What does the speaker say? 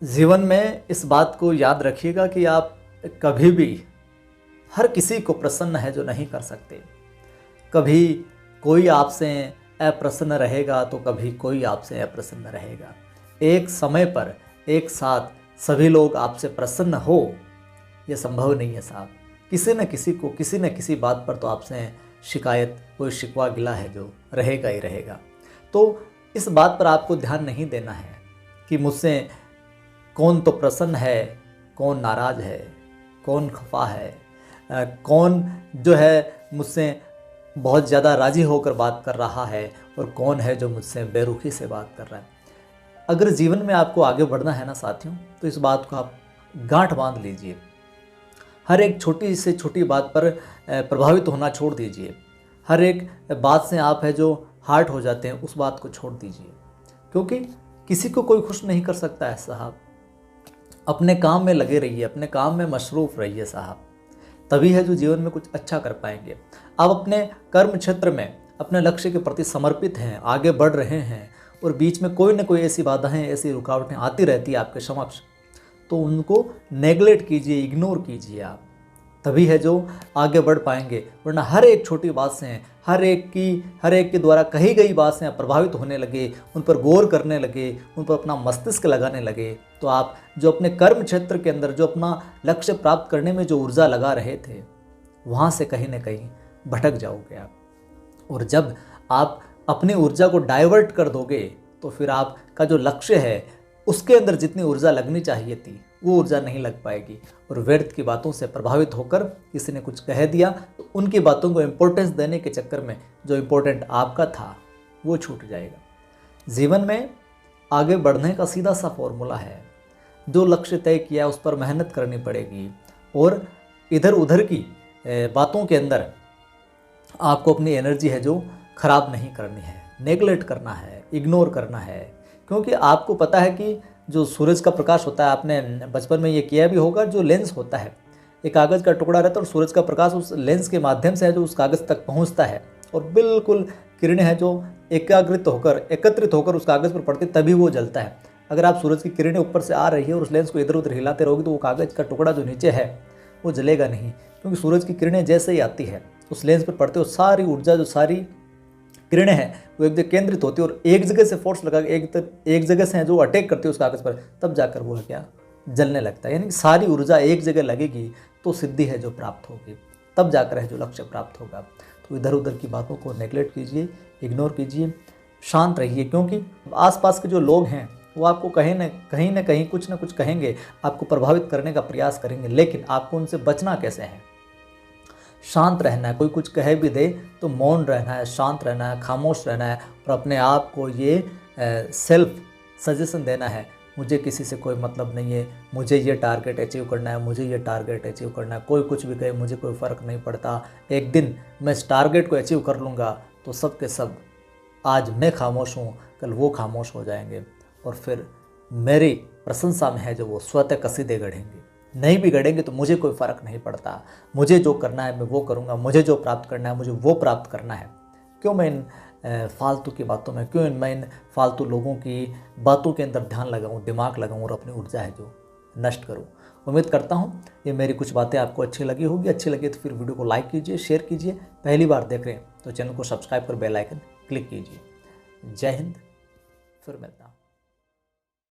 जीवन में इस बात को याद रखिएगा कि आप कभी भी हर किसी को प्रसन्न है जो नहीं कर सकते। कभी कोई आपसे अप्रसन्न रहेगा तो कभी कोई आपसे अप्रसन्न रहेगा। एक समय पर एक साथ सभी लोग आपसे प्रसन्न हो, ये संभव नहीं है साहब। किसी न किसी को किसी न किसी बात पर तो आपसे शिकायत, कोई शिकवा गिला है जो रहेगा ही रहेगा। तो इस बात पर आपको ध्यान नहीं देना है कि मुझसे कौन तो प्रसन्न है, कौन नाराज़ है, कौन खफा है, कौन जो है मुझसे बहुत ज़्यादा राज़ी होकर बात कर रहा है और कौन है जो मुझसे बेरुखी से बात कर रहा है। अगर जीवन में आपको आगे बढ़ना है ना साथियों, तो इस बात को आप गांठ बांध लीजिए। हर एक छोटी से छोटी बात पर प्रभावित होना छोड़ दीजिए। हर एक बात से आप है जो हार्ट हो जाते हैं, उस बात को छोड़ दीजिए, क्योंकि किसी को कोई खुश नहीं कर सकता है साहब। अपने काम में लगे रहिए, अपने काम में मशरूफ़ रहिए साहब, तभी है जो जीवन में कुछ अच्छा कर पाएंगे। आप अपने कर्म क्षेत्र में अपने लक्ष्य के प्रति समर्पित हैं, आगे बढ़ रहे हैं और बीच में कोई ना कोई ऐसी बाधाएं, ऐसी रुकावटें आती रहती है आपके समक्ष, तो उनको नेगलेक्ट कीजिए, इग्नोर कीजिए आप, तभी है जो आगे बढ़ पाएंगे। वरना हर एक छोटी बात से, हर एक के द्वारा कही गई बात से आप प्रभावित होने लगे, उन पर गौर करने लगे, उन पर अपना मस्तिष्क लगाने लगे, तो आप जो अपने कर्म क्षेत्र के अंदर जो अपना लक्ष्य प्राप्त करने में जो ऊर्जा लगा रहे थे, वहाँ से कहीं ना कहीं भटक जाओगे आप। और जब आप अपनी ऊर्जा को डाइवर्ट कर दोगे तो फिर आपका जो लक्ष्य है उसके अंदर जितनी ऊर्जा लगनी चाहिए थी वो ऊर्जा नहीं लग पाएगी, और व्यर्थ की बातों से प्रभावित होकर किसी ने कुछ कह दिया तो उनकी बातों को इम्पोर्टेंस देने के चक्कर में जो इम्पोर्टेंट आपका था वो छूट जाएगा। जीवन में आगे बढ़ने का सीधा सा फॉर्मूला है, जो लक्ष्य तय किया उस पर मेहनत करनी पड़ेगी, और इधर उधर की बातों के अंदर आपको अपनी एनर्जी है जो ख़राब नहीं करनी है, नेगलेक्ट करना है, इग्नोर करना है। क्योंकि आपको पता है कि जो सूरज का प्रकाश होता है, आपने बचपन में ये किया भी होगा, जो लेंस होता है, एक कागज़ का टुकड़ा रहता है और सूरज का प्रकाश उस लेंस के माध्यम से है जो उस कागज़ तक पहुंचता है, और बिल्कुल किरणें हैं जो एकत्रित होकर उस कागज़ पर पड़ती, तभी वो जलता है। अगर आप सूरज की किरणें ऊपर से आ रही है और उस लेंस को इधर उधर हिलाते रहोगे तो वो कागज़ का टुकड़ा जो नीचे है वो जलेगा नहीं, क्योंकि सूरज की किरणें जैसे ही आती है उस लेंस पर पड़ते हो, सारी ऊर्जा जो सारी किरणें हैं वो एक जगह केंद्रित होती है और एक जगह से फोर्स लगा एक जगह से है जो अटैक करती है उस कागज़ पर, तब जाकर वो क्या जलने लगता है। यानी सारी ऊर्जा एक जगह लगेगी तो सिद्धि है जो प्राप्त होगी, तब जाकर है जो लक्ष्य प्राप्त होगा। तो इधर उधर की बातों को नेगलेक्ट कीजिए, इग्नोर कीजिए, शांत रहिए, क्योंकि आसपास के जो लोग हैं वो आपको कहीं ना कहीं कुछ ना कुछ कहेंगे, आपको प्रभावित करने का प्रयास करेंगे, लेकिन आपको उनसे बचना कैसे है? शांत रहना है। कोई कुछ कहे भी दे तो मौन रहना है, शांत रहना है, खामोश रहना है, और अपने आप को ये सेल्फ सजेशन देना है, मुझे किसी से कोई मतलब नहीं है, मुझे ये टारगेट अचीव करना है, मुझे ये टारगेट अचीव करना है, कोई कुछ भी कहे मुझे कोई फ़र्क नहीं पड़ता, एक दिन मैं इस टारगेट को अचीव कर लूँगा तो सब के सब, आज मैं खामोश हूँ कल वो खामोश हो जाएंगे, और फिर मेरी प्रशंसा में है जो वो स्वतः कसीदे गढ़ेंगे। नहीं भी गढ़ेंगे तो मुझे कोई फ़र्क नहीं पड़ता, मुझे जो करना है मैं वो करूँगा, मुझे जो प्राप्त करना है मुझे वो प्राप्त करना है। क्यों मैं इन फालतू की बातों में, क्यों मैं इन फालतू लोगों की बातों के अंदर ध्यान लगाऊँ, दिमाग लगाऊँ और अपनी ऊर्जा है जो नष्ट करूँ। उम्मीद करता हूँ ये मेरी कुछ बातें आपको अच्छी लगी होगी। अच्छी लगी तो फिर वीडियो को लाइक कीजिए, शेयर कीजिए। पहली बार देख रहे हैं तो चैनल को सब्सक्राइब कर बेल आइकन क्लिक कीजिए। जय हिंद, फिर मिलता हूँ।